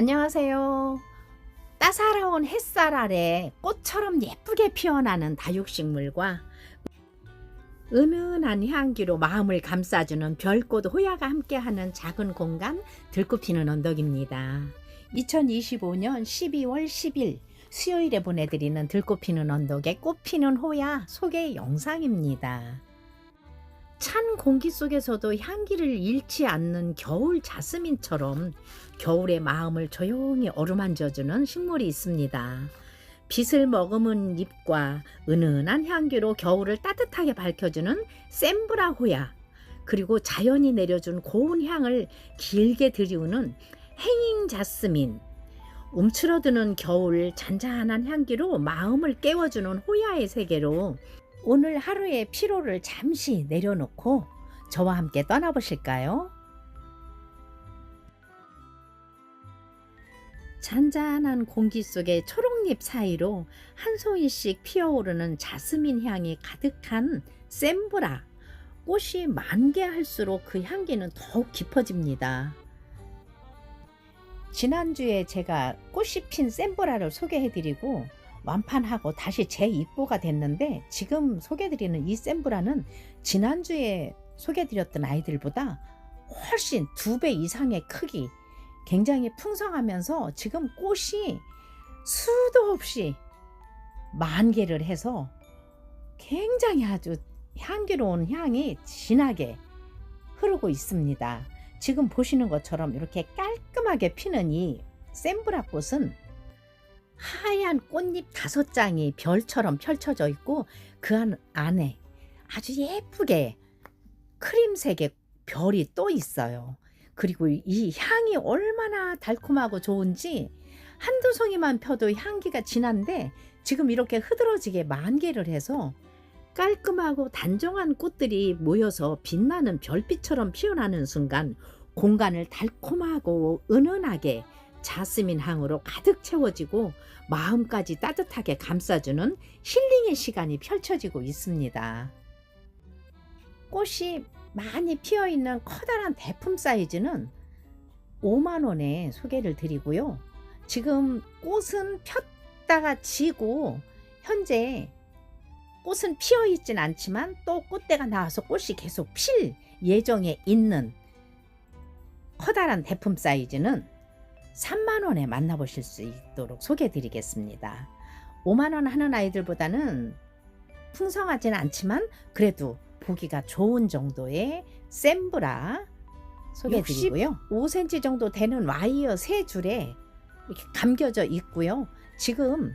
안녕하세요. 따사로운 햇살 아래 꽃처럼 예쁘게 피어나는 다육식물과 은은한 향기로 마음을 감싸주는 별꽃 호야가 함께하는 작은 공간 들꽃피는 언덕입니다. 2025년 12월 10일 수요일에 보내드리는 들꽃피는 언덕의 꽃피는 호야 소개 영상입니다. 찬 공기 속에서도 향기를 잃지 않는 겨울 자스민처럼 겨울의 마음을 조용히 어루만져주는 식물이 있습니다. 빛을 머금은 잎과 은은한 향기로 겨울을 따뜻하게 밝혀주는 샘브라 호야, 그리고 자연이 내려준 고운 향을 길게 들이우는 행잉 자스민, 움츠러드는 겨울 잔잔한 향기로 마음을 깨워주는 호야의 세계로 오늘 하루의 피로를 잠시 내려놓고 저와 함께 떠나보실까요? 잔잔한 공기 속의 초록잎 사이로 한 송이씩 피어오르는 자스민 향이 가득한 샘브라. 꽃이 만개할수록 그 향기는 더욱 깊어집니다. 지난주에 제가 꽃이 핀 샘브라를 소개해드리고 완판하고 다시 재입고가 됐는데, 지금 소개드리는 이 샘브라는 지난주에 소개드렸던 아이들보다 훨씬 2배 이상의 크기, 굉장히 풍성하면서 지금 꽃이 수도 없이 만개를 해서 굉장히 아주 향기로운 향이 진하게 흐르고 있습니다. 지금 보시는 것처럼 이렇게 깔끔하게 피는 이 샘브라 꽃은 하얀 꽃잎 5장이 별처럼 펼쳐져 있고 그 안에 아주 예쁘게 크림색의 별이 또 있어요. 그리고 이 향이 얼마나 달콤하고 좋은지 한두 송이만 펴도 향기가 진한데 지금 이렇게 흐드러지게 만개를 해서 깔끔하고 단정한 꽃들이 모여서 빛나는 별빛처럼 피어나는 순간 공간을 달콤하고 은은하게 자스민 향으로 가득 채워지고 마음까지 따뜻하게 감싸주는 힐링의 시간이 펼쳐지고 있습니다. 꽃이 많이 피어있는 커다란 대품 사이즈는 5만 원에 소개를 드리고요. 지금 꽃은 폈다가 지고 현재 꽃은 피어있진 않지만 또 꽃대가 나와서 꽃이 계속 필 예정에 있는 커다란 대품 사이즈는 3만 원에 만나보실 수 있도록 소개해 드리겠습니다. 5만 원 하는 아이들보다는 풍성하지는 않지만 그래도 보기가 좋은 정도의 샘브라 소개해 드리고요. 5cm 정도 되는 와이어 3줄에 이렇게 감겨져 있고요. 지금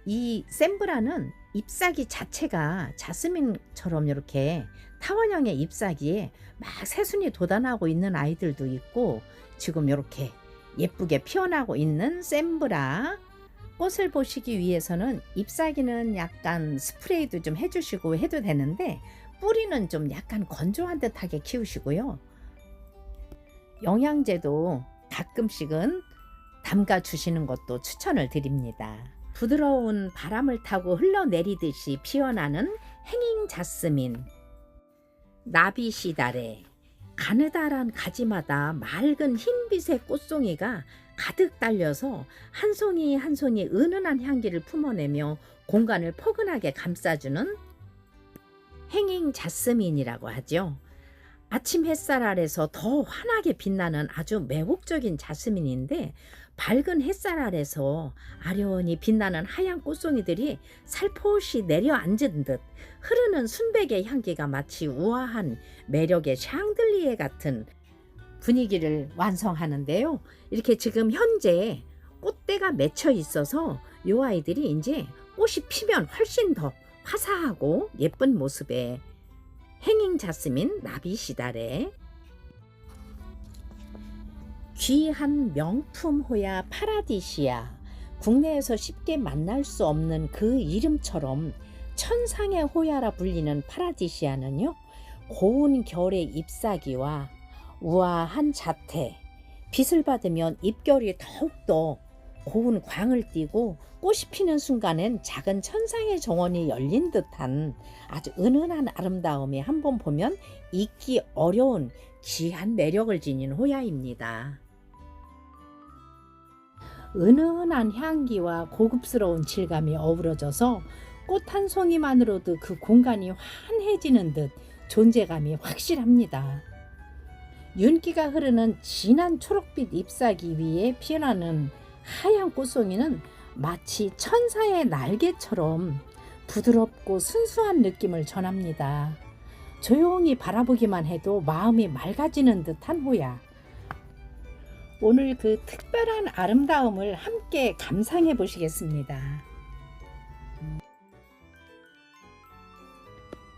이 샘브라는 잎사귀 자체가 자스민처럼 이렇게 타원형의 잎사귀에 막 새순이 돋아나고 있는 아이들도 있고, 지금 이렇게 예쁘게 피어나고 있는 샘브라 꽃을 보시기 위해서는 잎사귀는 약간 스프레이도 좀 해주시고 해도 되는데 뿌리는 좀 약간 건조한 듯하게 키우시고요. 영양제도 가끔씩은 담가 주시는 것도 추천을 드립니다. 부드러운 바람을 타고 흘러내리듯이 피어나는 행잉 자스민, 나비시다레, 가느다란 가지마다 맑은 흰빛의 꽃송이가 가득 달려서 한 송이 한 송이 은은한 향기를 품어내며 공간을 포근하게 감싸주는 행잉 자스민이라고 하죠. 아침 햇살 아래서 더 환하게 빛나는 아주 매혹적인 자스민인데, 밝은 햇살 아래서 아련히 빛나는 하얀 꽃송이들이 살포시 내려앉은 듯 흐르는 순백의 향기가 마치 우아한 매력의 샹들리에 같은 분위기를 완성하는데요. 이렇게 지금 현재 꽃대가 맺혀 있어서 이 아이들이 이제 꽃이 피면 훨씬 더 화사하고 예쁜 모습의 행잉 자스민 나비시다레, 귀한 명품 호야 파라디시아, 국내에서 쉽게 만날 수 없는 그 이름처럼 천상의 호야라 불리는 파라디시아는요, 고운 결의 잎사귀와 우아한 자태, 빛을 받으면 잎결이 더욱더 고운 광을 띠고 꽃이 피는 순간엔 작은 천상의 정원이 열린 듯한 아주 은은한 아름다움이 한번 보면 잊기 어려운 귀한 매력을 지닌 호야입니다. 은은한 향기와 고급스러운 질감이 어우러져서 꽃 한 송이만으로도 그 공간이 환해지는 듯 존재감이 확실합니다. 윤기가 흐르는 진한 초록빛 잎사귀 위에 피어나는 하얀 꽃송이는 마치 천사의 날개처럼 부드럽고 순수한 느낌을 전합니다. 조용히 바라보기만 해도 마음이 맑아지는 듯한 호야. 오늘 그 특별한 아름다움을 함께 감상해 보시겠습니다.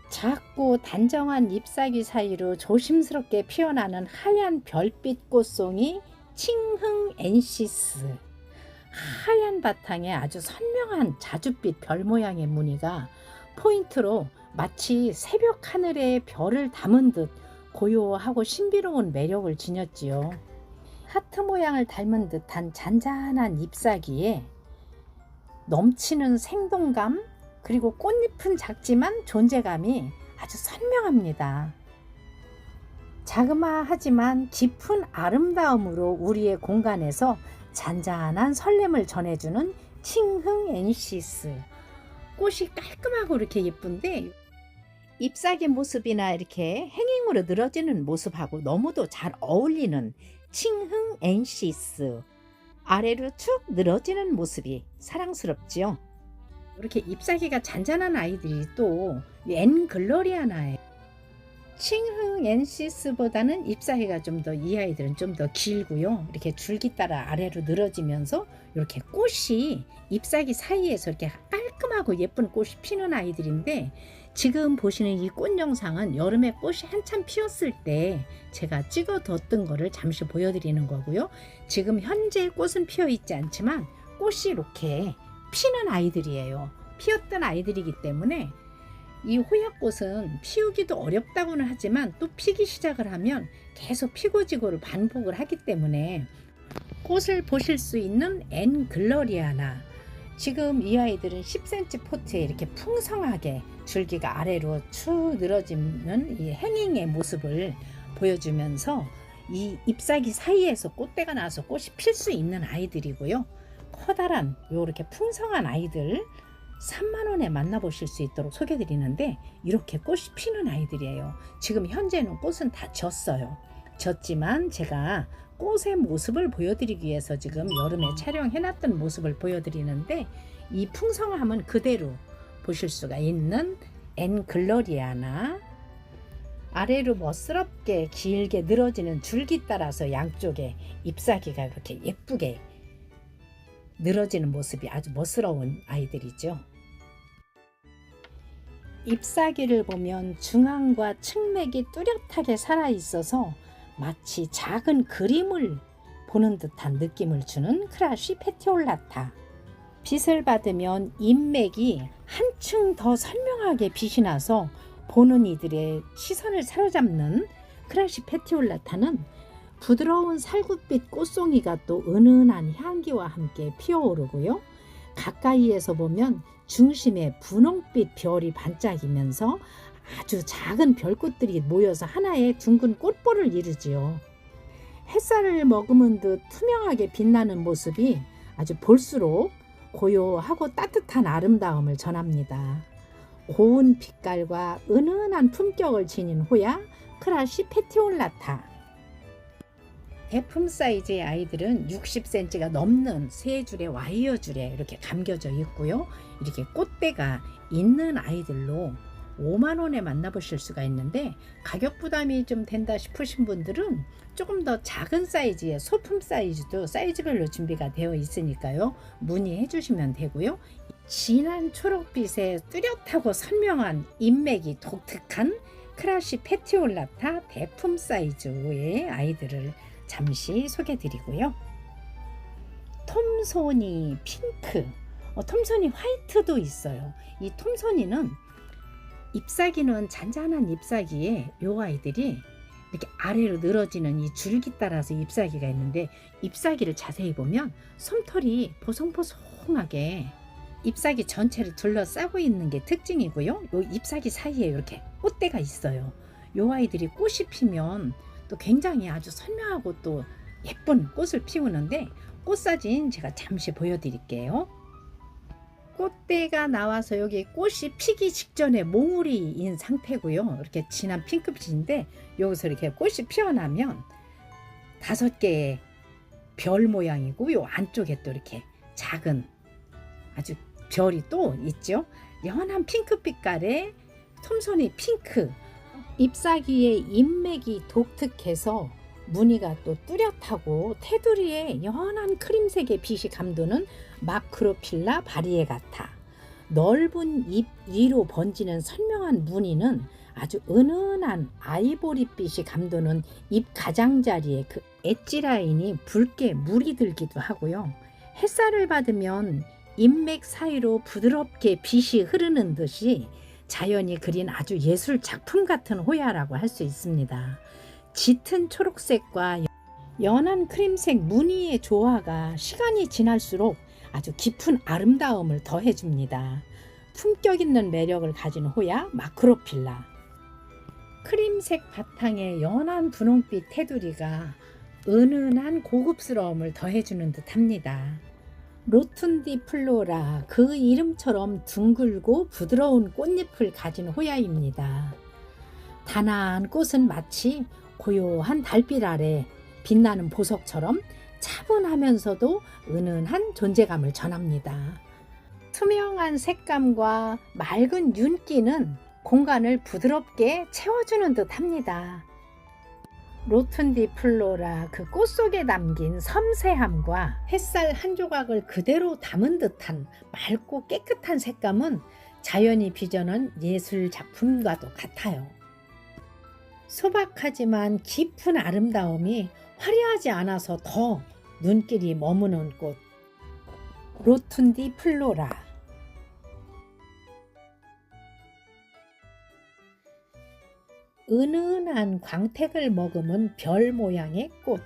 작고 단정한 잎사귀 사이로 조심스럽게 피어나는 하얀 별빛 꽃송이 칭흥엔시스. 하얀 바탕에 아주 선명한 자줏빛 별 모양의 무늬가 포인트로 마치 새벽 하늘에 별을 담은 듯 고요하고 신비로운 매력을 지녔지요. 하트 모양을 닮은 듯한 잔잔한 잎사귀에 넘치는 생동감, 그리고 꽃잎은 작지만 존재감이 아주 선명합니다. 자그마하지만 깊은 아름다움으로 우리의 공간에서 잔잔한 설렘을 전해주는 칭흥엔시스. 꽃이 깔끔하고 이렇게 예쁜데 잎사귀 모습이나 이렇게 행잉으로 늘어지는 모습하고 너무도 잘 어울리는 칭흥엔시스. 아래로 쭉 늘어지는 모습이 사랑스럽지요. 이렇게 잎사귀가 잔잔한 아이들이 또 엔글로리아나예요. 칭흥엔시스보다는 잎사귀가 좀 더, 이 아이들은 좀 더 길고요. 이렇게 줄기 따라 아래로 늘어지면서 이렇게 꽃이 잎사귀 사이에서 이렇게 깔끔하고 예쁜 꽃이 피는 아이들인데, 지금 보시는 이 꽃 영상은 여름에 꽃이 한참 피었을 때 제가 찍어뒀던 거를 잠시 보여드리는 거고요. 지금 현재 꽃은 피어 있지 않지만 꽃이 이렇게 피는 아이들이에요. 피었던 아이들이기 때문에 이 호야꽃은 피우기도 어렵다고는 하지만 또 피기 시작을 하면 계속 피고 지고를 반복을 하기 때문에 꽃을 보실 수 있는 엔글로리아나, 지금 이 아이들은 10cm 포트에 이렇게 풍성하게 줄기가 아래로 쭉 늘어지는 이 행잉의 모습을 보여주면서 이 잎사귀 사이에서 꽃대가 나서 꽃이 필 수 있는 아이들이고요. 커다란 이렇게 풍성한 아이들 3만원에 만나보실 수 있도록 소개드리는데, 이렇게 꽃이 피는 아이들이에요. 지금 현재는 꽃은 다 졌어요. 졌지만 제가 꽃의 모습을 보여드리기 위해서 지금 여름에 촬영해놨던 모습을 보여드리는데, 이 풍성함은 그대로 보실 수가 있는 엔글로리아나, 아래로 멋스럽게 길게 늘어지는 줄기 따라서 양쪽에 잎사귀가 이렇게 예쁘게 늘어지는 모습이 아주 멋스러운 아이들이죠. 잎사귀를 보면 중앙과 측맥이 뚜렷하게 살아있어서 마치 작은 그림을 보는 듯한 느낌을 주는 크라시 페티올라타. 빛을 받으면 잎맥이 한층 더 선명하게 빛이 나서 보는 이들의 시선을 사로잡는 크라시 페티올라타는 부드러운 살구빛 꽃송이가 또 은은한 향기와 함께 피어오르고요. 가까이에서 보면 중심에 분홍빛 별이 반짝이면서 아주 작은 별꽃들이 모여서 하나의 둥근 꽃볼을 이루지요. 햇살을 머금은 듯 투명하게 빛나는 모습이 아주 볼수록 고요하고 따뜻한 아름다움을 전합니다. 고운 빛깔과 은은한 품격을 지닌 호야 크라시 페티올라타. 대품 사이즈의 아이들은 60cm가 넘는 세 줄의 와이어 줄에 이렇게 감겨져 있고요. 이렇게 꽃대가 있는 아이들로 5만원에 만나보실 수가 있는데, 가격 부담이 좀 된다 싶으신 분들은 조금 더 작은 사이즈의 소품 사이즈도 사이즈별로 준비가 되어 있으니까요. 문의해 주시면 되고요. 진한 초록빛에 뚜렷하고 선명한 잎맥이 독특한 크라시 페티올라타 대품 사이즈의 아이들을 잠시 소개드리고요. 톰소니 핑크, 톰소니 화이트도 있어요. 이 톰소니는 잎사귀는 잔잔한 잎사귀에 요 아이들이 이렇게 아래로 늘어지는 이 줄기 따라서 잎사귀가 있는데, 잎사귀를 자세히 보면 솜털이 보송보송하게 잎사귀 전체를 둘러싸고 있는 게 특징이고요. 요 잎사귀 사이에 이렇게 꽃대가 있어요. 요 아이들이 꽃이 피면 또 굉장히 아주 선명하고 또 예쁜 꽃을 피우는데, 꽃사진 제가 잠시 보여드릴게요. 꽃대가 나와서 여기 꽃이 피기 직전에 몽우리인 상태고요. 이렇게 진한 핑크빛인데 여기서 이렇게 꽃이 피어나면 5개의 별 모양이고 요 안쪽에 또 이렇게 작은 아주 별이 또 있죠. 연한 핑크빛깔의 톰손이 핑크, 잎사귀의 잎맥이 독특해서 무늬가 또 뚜렷하고 테두리에 연한 크림색의 빛이 감도는 마크로필라 바리에가타. 넓은 잎 위로 번지는 선명한 무늬는 아주 은은한 아이보리빛이 감도는 잎 가장자리에 그 엣지 라인이 붉게 물이 들기도 하고요. 햇살을 받으면 잎맥 사이로 부드럽게 빛이 흐르는 듯이 자연이 그린 아주 예술 작품 같은 호야라고 할 수 있습니다. 짙은 초록색과 연한 크림색 무늬의 조화가 시간이 지날수록 아주 깊은 아름다움을 더해줍니다. 품격 있는 매력을 가진 호야 마크로필라. 크림색 바탕에 연한 분홍빛 테두리가 은은한 고급스러움을 더해주는 듯합니다. 로툰디 플로라, 그 이름처럼 둥글고 부드러운 꽃잎을 가진 호야입니다. 단아한 꽃은 마치 고요한 달빛 아래 빛나는 보석처럼 차분하면서도 은은한 존재감을 전합니다. 투명한 색감과 맑은 윤기는 공간을 부드럽게 채워주는 듯합니다. 로툰디 플로라, 그 꽃 속에 담긴 섬세함과 햇살 한 조각을 그대로 담은 듯한 맑고 깨끗한 색감은 자연이 빚어낸 예술 작품과도 같아요. 소박하지만 깊은 아름다움이 화려하지 않아서 더 눈길이 머무는 꽃, 로툰디 플로라. 은은한 광택을 머금은 별 모양의 꽃,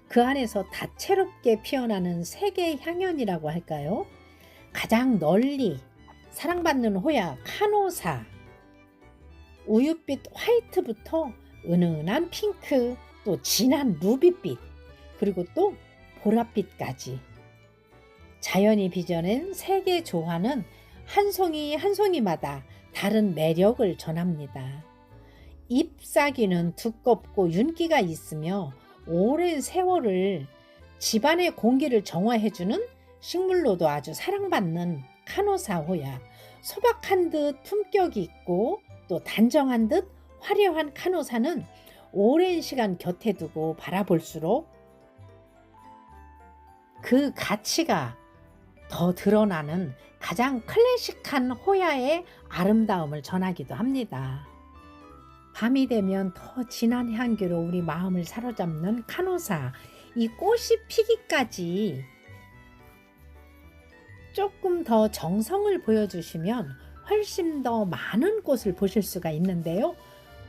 그 안에서 다채롭게 피어나는 세계 향연이라고 할까요? 가장 널리 사랑받는 호야 카노사, 우유빛 화이트부터 은은한 핑크, 또 진한 루비빛, 그리고 또 보랏빛까지 자연이 빚어낸 세계 조화는 한 송이 한 송이마다 다른 매력을 전합니다. 잎사귀는 두껍고 윤기가 있으며 오랜 세월을 집안의 공기를 정화해주는 식물로도 아주 사랑받는 카노사 호야. 소박한 듯 품격이 있고 또 단정한 듯 화려한 카노사는 오랜 시간 곁에 두고 바라볼수록 그 가치가 더 드러나는 가장 클래식한 호야의 아름다움을 전하기도 합니다. 밤이 되면 더 진한 향기로 우리 마음을 사로잡는 카노사, 이 꽃이 피기까지 조금 더 정성을 보여주시면 훨씬 더 많은 꽃을 보실 수가 있는데요.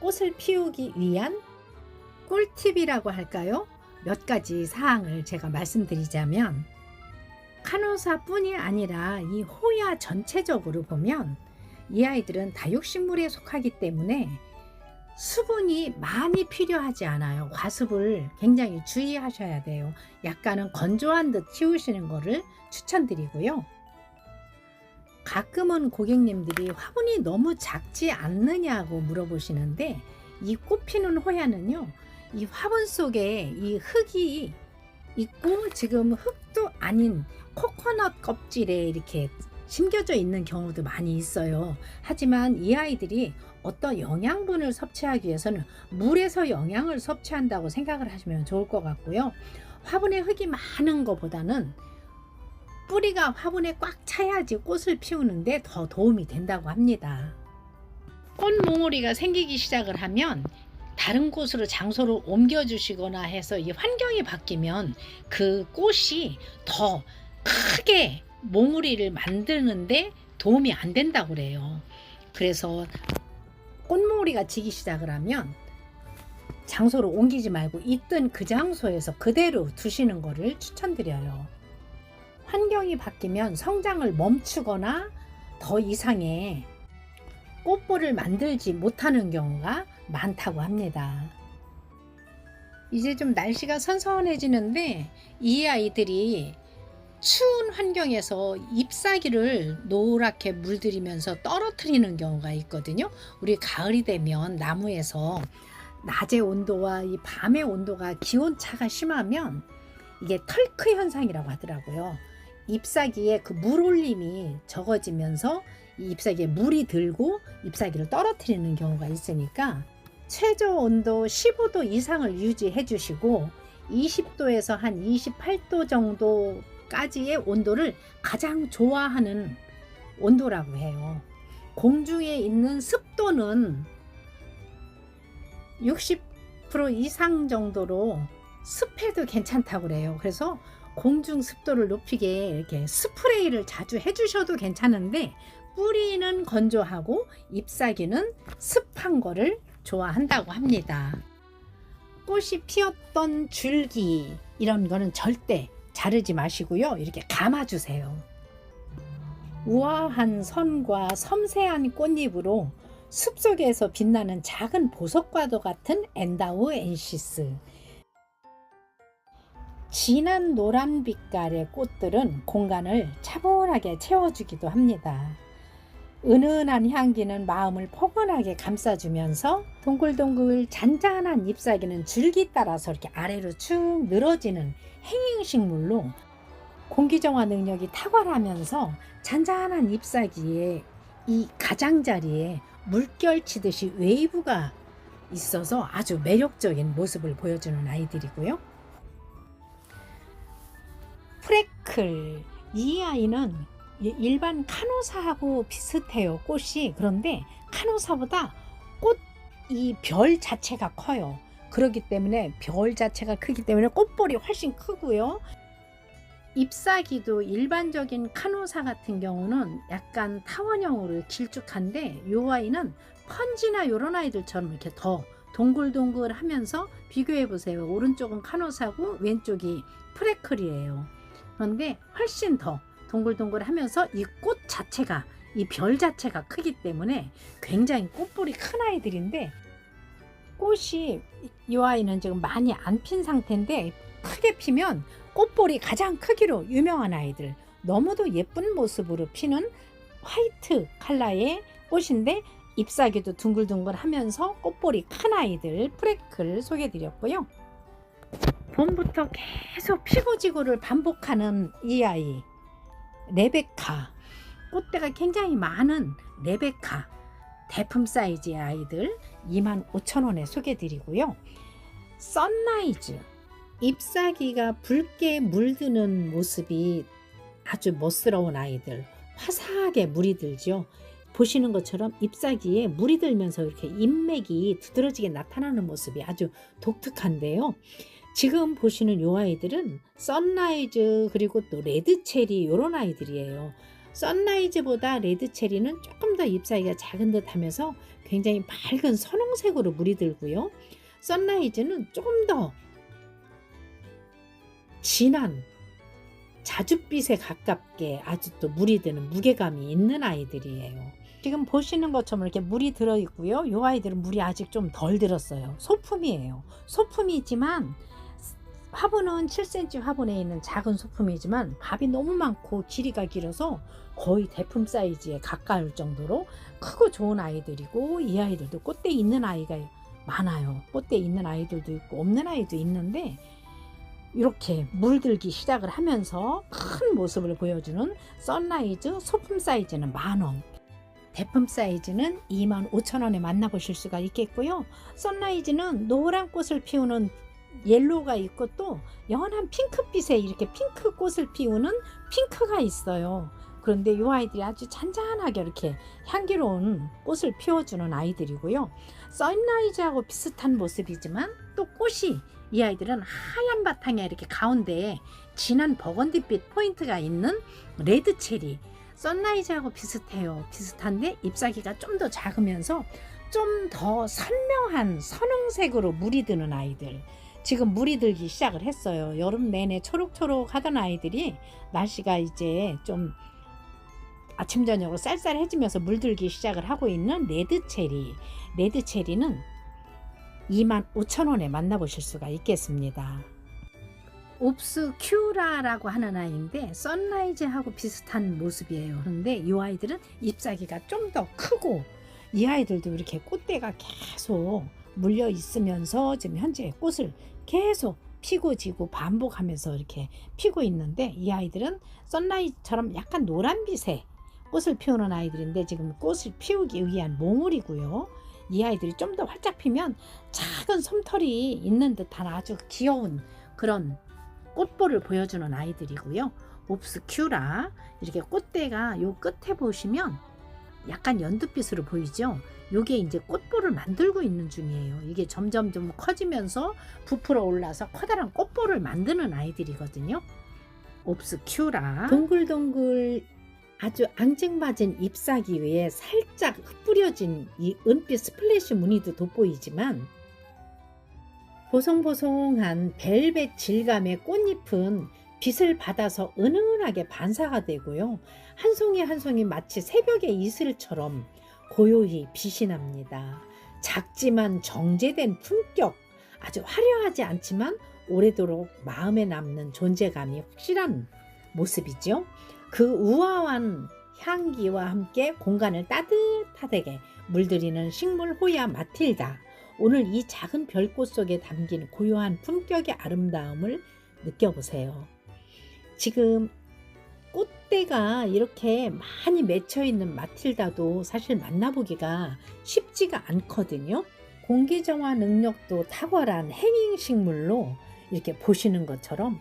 꽃을 피우기 위한 꿀팁이라고 할까요? 몇 가지 사항을 제가 말씀드리자면, 카노사뿐이 아니라 이 호야 전체적으로 보면 이 아이들은 다육식물에 속하기 때문에 수분이 많이 필요하지 않아요. 과습을 굉장히 주의하셔야 돼요. 약간은 건조한 듯 키우시는 거를 추천드리고요. 가끔은 고객님들이 화분이 너무 작지 않느냐고 물어보시는데, 이 꽃 피는 호야는요, 이 화분 속에 이 흙이 있고 지금 흙도 아닌 코코넛 껍질에 이렇게 심겨져 있는 경우도 많이 있어요. 하지만 이 아이들이 어떤 영양분을 섭취하기 위해서는 물에서 영양을 섭취한다고 생각을 하시면 좋을 것 같고요. 화분에 흙이 많은 것보다는 뿌리가 화분에 꽉 차야지 꽃을 피우는데 더 도움이 된다고 합니다. 꽃몽우리가 생기기 시작을 하면 다른 곳으로 장소를 옮겨주시거나 해서 이 환경이 바뀌면 그 꽃이 더 크게 몽우리를 만드는데 도움이 안 된다고 그래요. 그래서 꽃몽우리가 지기 시작을 하면 장소를 옮기지 말고 있던 그 장소에서 그대로 두시는 것을 추천드려요. 환경이 바뀌면 성장을 멈추거나 더 이상의 꽃볼을 만들지 못하는 경우가 많다고 합니다. 이제 좀 날씨가 선선해지는데 이 아이들이 추운 환경에서 잎사귀를 노랗게 물들이면서 떨어뜨리는 경우가 있거든요. 우리 가을이 되면 나무에서 낮의 온도와 이 밤의 온도가 기온차가 심하면 이게 털크 현상이라고 하더라고요. 잎사귀에 그 물올림이 적어지면서 이 잎사귀에 물이 들고 잎사귀를 떨어뜨리는 경우가 있으니까 최저 온도 15도 이상을 유지해 주시고 20도에서 한 28도 정도까지의 온도를 가장 좋아하는 온도라고 해요. 공중에 있는 습도는 60% 이상 정도로 습해도 괜찮다고 그래요. 그래서 공중 습도를 높이게 이렇게 스프레이를 자주 해주셔도 괜찮은데 뿌리는 건조하고 잎사귀는 습한 거를 좋아한다고 합니다. 꽃이 피었던 줄기 이런 거는 절대 자르지 마시고요. 이렇게 감아주세요. 우아한 선과 섬세한 꽃잎으로 숲속에서 빛나는 작은 보석과도 같은 엔다우엔시스. 진한 노란 빛깔의 꽃들은 공간을 차분하게 채워주기도 합니다. 은은한 향기는 마음을 포근하게 감싸주면서 동글동글 잔잔한 잎사귀는 줄기 따라서 이렇게 아래로 쭉 늘어지는 행잉식물로 공기정화 능력이 탁월하면서 잔잔한 잎사귀에 이 가장자리에 물결 치듯이 웨이브가 있어서 아주 매력적인 모습을 보여주는 아이들이고요. 프레클, 이 아이는 일반 카노사하고 비슷해요. 꽃이. 그런데 카노사보다 꽃 이 별 자체가 커요. 그렇기 때문에 별 자체가 크기 때문에 꽃볼이 훨씬 크고요. 잎사귀도 일반적인 카노사 같은 경우는 약간 타원형으로 길쭉한데 이 아이는 펀지나 이런 아이들처럼 이렇게 더 동글동글하면서 비교해 보세요. 오른쪽은 카노사고 왼쪽이 프레클이에요. 그런데 훨씬 더 동글동글하면서 이 꽃 자체가 이 별 자체가 크기 때문에 굉장히 꽃볼이 큰 아이들인데 꽃이 이 아이는 지금 많이 안 핀 상태인데 크게 피면 꽃볼이 가장 크기로 유명한 아이들, 너무도 예쁜 모습으로 피는 화이트 컬러의 꽃인데 잎사귀도 둥글둥글하면서 꽃볼이 큰 아이들 프레클 소개드렸고요. 봄부터 계속 피고 지고를 반복하는 이 아이 레베카, 꽃대가 굉장히 많은 레베카 대품 사이즈의 아이들 25,000원에 소개드리고요. 선라이즈, 잎사귀가 붉게 물드는 모습이 아주 멋스러운 아이들, 화사하게 물이 들죠. 보시는 것처럼 잎사귀에 물이 들면서 이렇게 잎맥이 두드러지게 나타나는 모습이 아주 독특한데요. 지금 보시는 이 아이들은 선라이즈 그리고 또 레드체리 이런 아이들이에요. 선라이즈보다 레드체리는 조금 더 잎사귀가 작은 듯 하면서 굉장히 밝은 선홍색으로 물이 들고요. 선라이즈는 조금 더 진한 자줏빛에 가깝게 아주 또 물이 드는 무게감이 있는 아이들이에요. 지금 보시는 것처럼 이렇게 물이 들어 있고요. 이 아이들은 물이 아직 좀 덜 들었어요. 소품이에요. 소품이지만 화분은 7cm 화분에 있는 작은 소품이지만 밥이 너무 많고 길이가 길어서 거의 대품 사이즈에 가까울 정도로 크고 좋은 아이들이고, 이 아이들도 꽃대 있는 아이가 많아요. 꽃대 있는 아이들도 있고 없는 아이도 있는데 이렇게 물들기 시작을 하면서 큰 모습을 보여주는 선라이즈 소품 사이즈는 10,000원, 대품 사이즈는 25,000원에 만나보실 수가 있겠고요. 선라이즈는 노란 꽃을 피우는 옐로우가 있고 또 연한 핑크빛에 이렇게 핑크 꽃을 피우는 핑크가 있어요. 그런데 이 아이들이 아주 잔잔하게 이렇게 향기로운 꽃을 피워주는 아이들이고요. 선라이즈하고 비슷한 모습이지만 또 꽃이, 이 아이들은 하얀 바탕에 이렇게 가운데에 진한 버건디빛 포인트가 있는 레드체리, 선라이즈하고 비슷해요. 비슷한데 잎사귀가 좀 더 작으면서 좀 더 선명한 선홍색으로 물이 드는 아이들, 지금 물이 들기 시작을 했어요. 여름 내내 초록초록 하던 아이들이 날씨가 이제 좀 아침 저녁으로 쌀쌀해지면서 물들기 시작을 하고 있는 레드체리. 레드체리는 25,000원에 만나보실 수가 있겠습니다. 옵스큐라라고 하는 아이인데 선라이즈하고 비슷한 모습이에요. 그런데 이 아이들은 잎사귀가 좀 더 크고, 이 아이들도 이렇게 꽃대가 계속 물려 있으면서 지금 현재 꽃을 계속 피고 지고 반복하면서 이렇게 피고 있는데, 이 아이들은 선라이즈처럼 약간 노란빛의 꽃을 피우는 아이들인데 지금 꽃을 피우기 위한 몽울이고요. 이 아이들이 좀 더 활짝 피면 작은 솜털이 있는 듯한 아주 귀여운 그런 꽃볼을 보여주는 아이들이고요. 옵스큐라, 이렇게 꽃대가 요 끝에 보시면 약간 연두빛으로 보이죠. 요게 이제 꽃볼을 만들고 있는 중이에요. 이게 점점 좀 커지면서 부풀어 올라서 커다란 꽃볼을 만드는 아이들이거든요. 옵스큐라, 동글동글 아주 앙증맞은 잎사귀 위에 살짝 흩뿌려진 이 은빛 스플래시 무늬도 돋보이지만, 보송보송한 벨벳 질감의 꽃잎은 빛을 받아서 은은하게 반사가 되고요. 한 송이 한 송이 마치 새벽의 이슬처럼 고요히 빛이 납니다. 작지만 정제된 품격, 아주 화려하지 않지만 오래도록 마음에 남는 존재감이 확실한 모습이죠. 그 우아한 향기와 함께 공간을 따뜻하게 물들이는 식물 호야 마틸다. 오늘 이 작은 별꽃 속에 담긴 고요한 품격의 아름다움을 느껴보세요. 지금 꽃대가 이렇게 많이 맺혀 있는 마틸다도 사실 만나보기가 쉽지가 않거든요. 공기정화 능력도 탁월한 행잉 식물로 이렇게 보시는 것처럼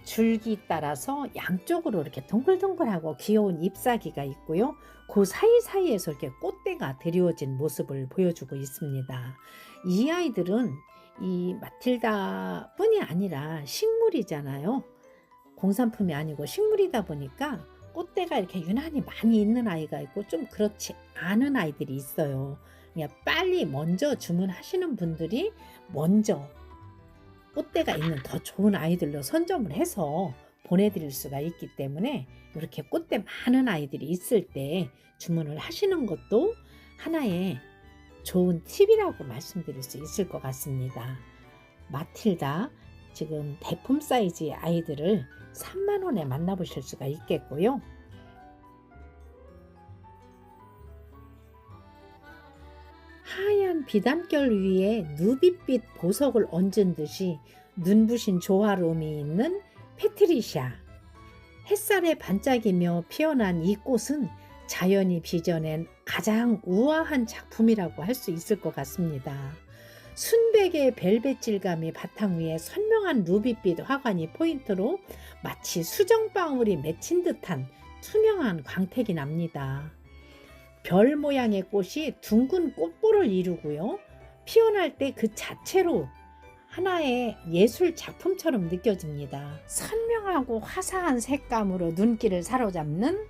줄기 따라서 양쪽으로 이렇게 동글동글하고 귀여운 잎사귀가 있고요. 그 사이사이에서 이렇게 꽃대가 드리워진 모습을 보여주고 있습니다. 이 아이들은 이 마틸다 뿐이 아니라 식물이잖아요. 공산품이 아니고 식물이다 보니까 꽃대가 이렇게 유난히 많이 있는 아이가 있고 좀 그렇지 않은 아이들이 있어요. 그냥 빨리 먼저 주문하시는 분들이 먼저 꽃대가 있는 더 좋은 아이들로 선점을 해서 보내드릴 수가 있기 때문에, 이렇게 꽃대 많은 아이들이 있을 때 주문을 하시는 것도 하나의 좋은 팁이라고 말씀드릴 수 있을 것 같습니다. 마틸다, 지금 대품 사이즈의 아이들을 30,000원에 만나보실 수가 있겠고요. 하얀 비단결 위에 누비빛 보석을 얹은 듯이 눈부신 조화로움이 있는 페트리샤. 햇살에 반짝이며 피어난 이 꽃은 자연이 빚어낸 가장 우아한 작품이라고 할 수 있을 것 같습니다. 순백의 벨벳 질감이 바탕 위에 선명한 루비빛 화관이 포인트로 마치 수정방울이 맺힌 듯한 투명한 광택이 납니다. 별 모양의 꽃이 둥근 꽃볼을 이루고요. 피어날 때 그 자체로 하나의 예술 작품처럼 느껴집니다. 선명하고 화사한 색감으로 눈길을 사로잡는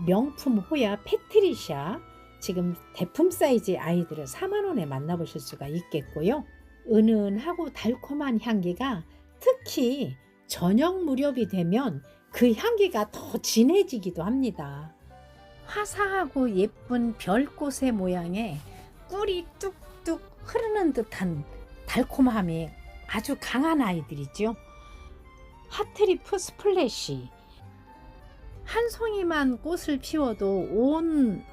명품 호야 페트리샤, 지금 대품 사이즈 아이들을 40,000원에 만나보실 수가 있겠고요. 은은하고 달콤한 향기가 특히 저녁 무렵이 되면 그 향기가 더 진해지기도 합니다. 화사하고 예쁜 별꽃의 모양에 꿀이 뚝뚝 흐르는 듯한 달콤함이 아주 강한 아이들이죠. 하트리프 스플래시, 한 송이만 꽃을 피워도 온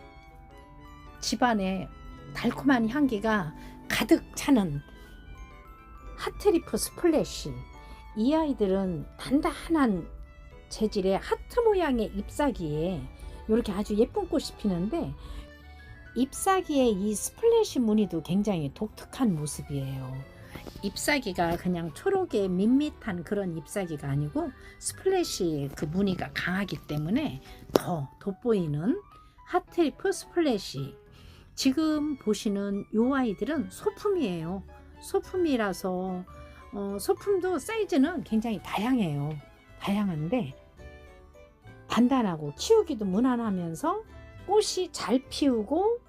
집안에 달콤한 향기가 가득 차는 하트리프 스플래시. 이 아이들은 단단한 재질의 하트 모양의 잎사귀에 이렇게 아주 예쁜 꽃이 피는데, 잎사귀의 이 스플래시 무늬도 굉장히 독특한 모습이에요. 잎사귀가 그냥 초록의 밋밋한 그런 잎사귀가 아니고 스플래시 그 무늬가 강하기 때문에 더 돋보이는 하트리프 스플래시. 지금 보시는 이 아이들은 소품이에요. 소품이라서 소품도 사이즈는 굉장히 다양해요. 다양한데 단단하고 키우기도 무난하면서 꽃이 잘 피우고,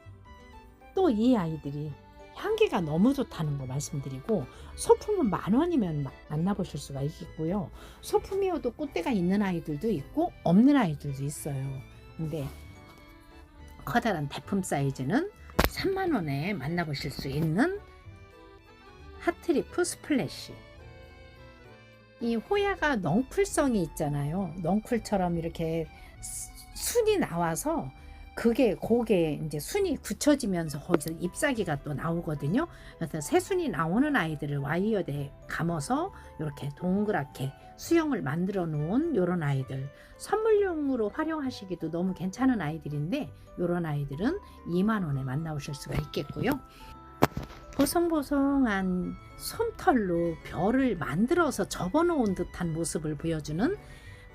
또 이 아이들이 향기가 너무 좋다는 거 말씀드리고, 소품은 10,000원이면 만나보실 수가 있겠고요. 소품이어도 꽃대가 있는 아이들도 있고 없는 아이들도 있어요. 근데 커다란 대품 사이즈는 30,000원에 만나보실 수 있는 하트리프 스플래시. 이 호야가 넝쿨성이 있잖아요. 넝쿨처럼 이렇게 순이 나와서 그게 이제 순이 굳혀지면서 거기서 잎사귀가 또 나오거든요. 그래서 새순이 나오는 아이들을 와이어에 감아서 이렇게 동그랗게 수영을 만들어 놓은 요런 아이들, 선물용으로 활용하시기도 너무 괜찮은 아이들인데, 요런 아이들은 2만 원에 만나보실 수가 있겠고요. 보송보송한 솜털로 별을 만들어서 접어놓은 듯한 모습을 보여주는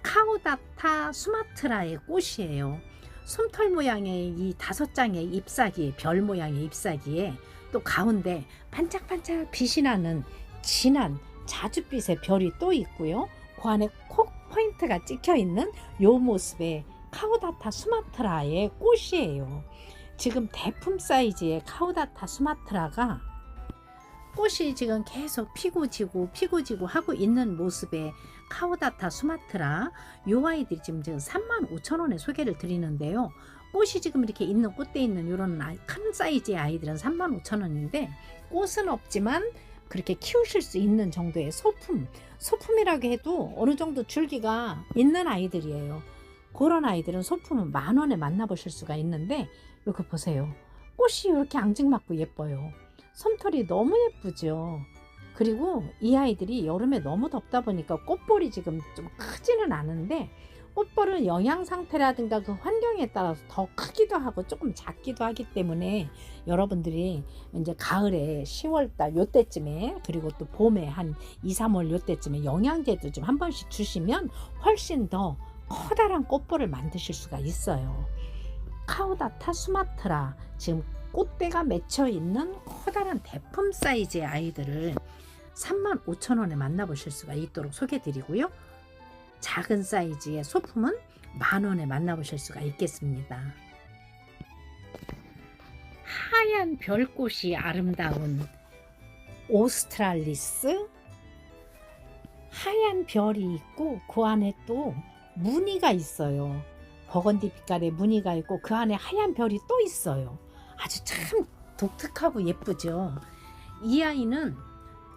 카우다타 수마트라의 꽃이에요. 솜털 모양의 이 5장의 잎사귀, 별 모양의 잎사귀에 또 가운데 반짝반짝 빛이 나는 진한 자줏빛의 별이 또 있고요. 그 안에 콕 포인트가 찍혀 있는 요 모습의 카우다타 수마트라의 꽃이에요. 지금 대품 사이즈의 카우다타 수마트라가 꽃이 지금 계속 피고 지고 하고 있는 모습의 카우다타 수마트라, 요 아이들이 지금 35,000원에 소개를 드리는데요. 꽃이 지금 이렇게 있는 꽃대 있는 이런 큰 사이즈의 아이들은 35,000원인데 꽃은 없지만 그렇게 키우실 수 있는 정도의 소품이라고 해도 어느 정도 줄기가 있는 아이들이에요. 그런 아이들은 소품은 10,000원에 만나보실 수가 있는데, 이렇게 보세요. 꽃이 이렇게 앙증맞고 예뻐요. 솜털이 너무 예쁘죠. 그리고 이 아이들이 여름에 너무 덥다 보니까 꽃볼이 지금 좀 크지는 않은데, 꽃볼은 영양 상태라든가 그 환경에 따라서 더 크기도 하고 조금 작기도 하기 때문에 여러분들이 이제 가을에 10월달 요때쯤에, 그리고 또 봄에 한 2, 3월 요때쯤에 영양제도 좀 한 번씩 주시면 훨씬 더 커다란 꽃볼을 만드실 수가 있어요. 카우다타 수마트라, 지금 꽃대가 맺혀 있는 커다란 대품 사이즈의 아이들을 35,000원에 만나보실 수가 있도록 소개드리고요. 작은 사이즈의 소품은 10,000원에 만나보실 수가 있겠습니다. 하얀 별꽃이 아름다운 오스트랄리스, 하얀 별이 있고 그 안에 또 무늬가 있어요. 버건디 빛깔의 무늬가 있고 그 안에 하얀 별이 또 있어요. 아주 참 독특하고 예쁘죠. 이 아이는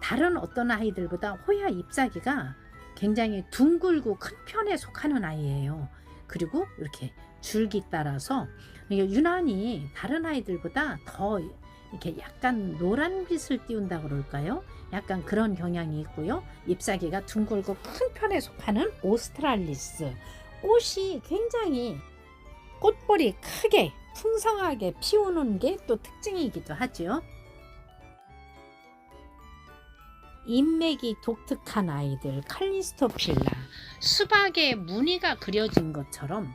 다른 어떤 아이들보다 호야 잎사귀가 굉장히 둥글고 큰 편에 속하는 아이예요. 그리고 이렇게 줄기 따라서 유난히 다른 아이들보다 더 이렇게 약간 노란빛을 띄운다 그럴까요? 약간 그런 경향이 있고요. 잎사귀가 둥글고 큰 편에 속하는 오스트랄리스. 꽃이 굉장히 꽃볼이 크게 풍성하게 피우는 게 또 특징이기도 하죠. 인맥이 독특한 아이들 칼리스토필라, 수박에 무늬가 그려진 것처럼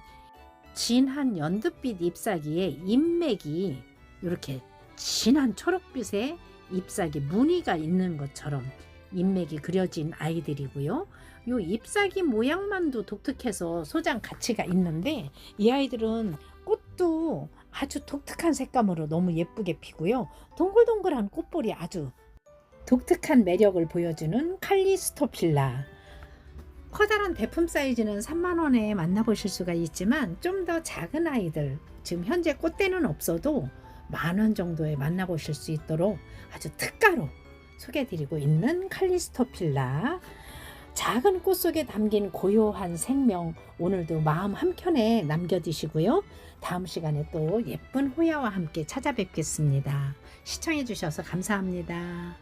진한 연두빛 잎사귀에 인맥이 이렇게 진한 초록빛의 잎사귀 무늬가 있는 것처럼 인맥이 그려진 아이들이고요. 요 잎사귀 모양만도 독특해서 소장 가치가 있는데, 이 아이들은 꽃도 아주 독특한 색감으로 너무 예쁘게 피고요. 동글동글한 꽃볼이 아주 독특한 매력을 보여주는 칼리스토필라. 커다란 대품 사이즈는 30,000원에 만나보실 수가 있지만, 좀 더 작은 아이들, 지금 현재 꽃대는 없어도 10,000원 정도에 만나보실 수 있도록 아주 특가로 소개해드리고 있는 칼리스토필라. 작은 꽃 속에 담긴 고요한 생명, 오늘도 마음 한켠에 남겨두시고요. 다음 시간에 또 예쁜 호야와 함께 찾아뵙겠습니다. 시청해 주셔서 감사합니다.